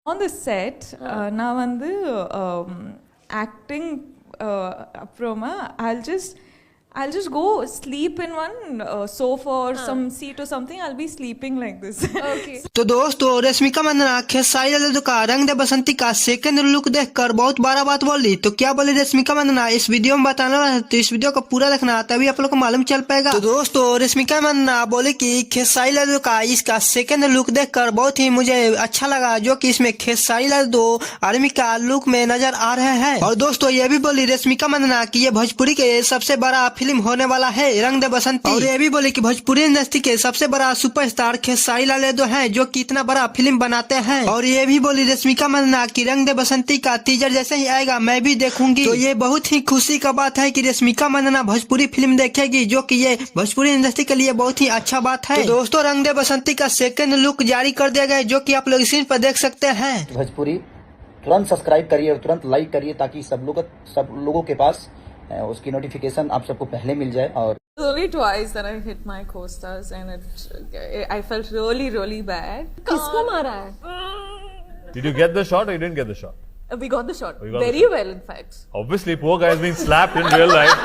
On the set, நான் வந்து acting அப்புறமா I'll just go sleep in one sofa or some seat or something. I'll be sleeping like this. Okay. तो दोस्तों रश्मिका मंदाना खेसारी लाल यादव का रंग दे बसंती का सेकंड लुक देखकर बहुत बड़ा बात बोली। तो क्या बोली रश्मिका मंदाना इस वीडियो में बताने वाला है, तो इस वीडियो को पूरा देखना तभी आप लोग को मालूम चल पाएगा। तो दोस्तों रश्मिका मंदाना बोली कि खेसारी लाल यादव का इसका सेकंड लुक देखकर बहुत ही मुझे अच्छा लगा, जो कि इसमें खेसारी लाल यादव आर्मी का लुक में नजर आ रहे हैं। और दोस्तों ये भी बोली रश्मिका मंदाना की ये भोजपुरी के सबसे बड़ा फिल्म होने वाला है रंग दे बसंती। और ये भी बोली कि भोजपुरी इंडस्ट्री के सबसे बड़ा सुपरस्टार खेसारी लाल यादव हैं, जो कि इतना बड़ा फिल्म बनाते हैं। और ये भी बोली रश्मिका मंदाना की रंग दे बसंती का टीजर जैसे ही आएगा मैं भी देखूंगी। तो ये बहुत ही खुशी का बात है कि रश्मिका मंदाना भोजपुरी फिल्म देखेगी, जो कि ये भोजपुरी इंडस्ट्री के लिए बहुत ही अच्छा बात है। तो दोस्तों रंग दे बसंती का सेकंड लुक जारी कर दिया गया, जो की आप लोग स्क्रीन पर देख सकते हैं। भोजपुरी तुरंत सब्सक्राइब करिए और तुरंत लाइक करिए, ताकि सब लोगों के पास उसकी नोटिफिकेशन आप सबको पहले मिल जाए। और Only twice that I hit my co-stars and I felt really bad. किसको मारा है? Did you get the shot or you didn't get the shot? We got the shot We got the very shot. well, in fact. Obviously, poor guy is being slapped in real life.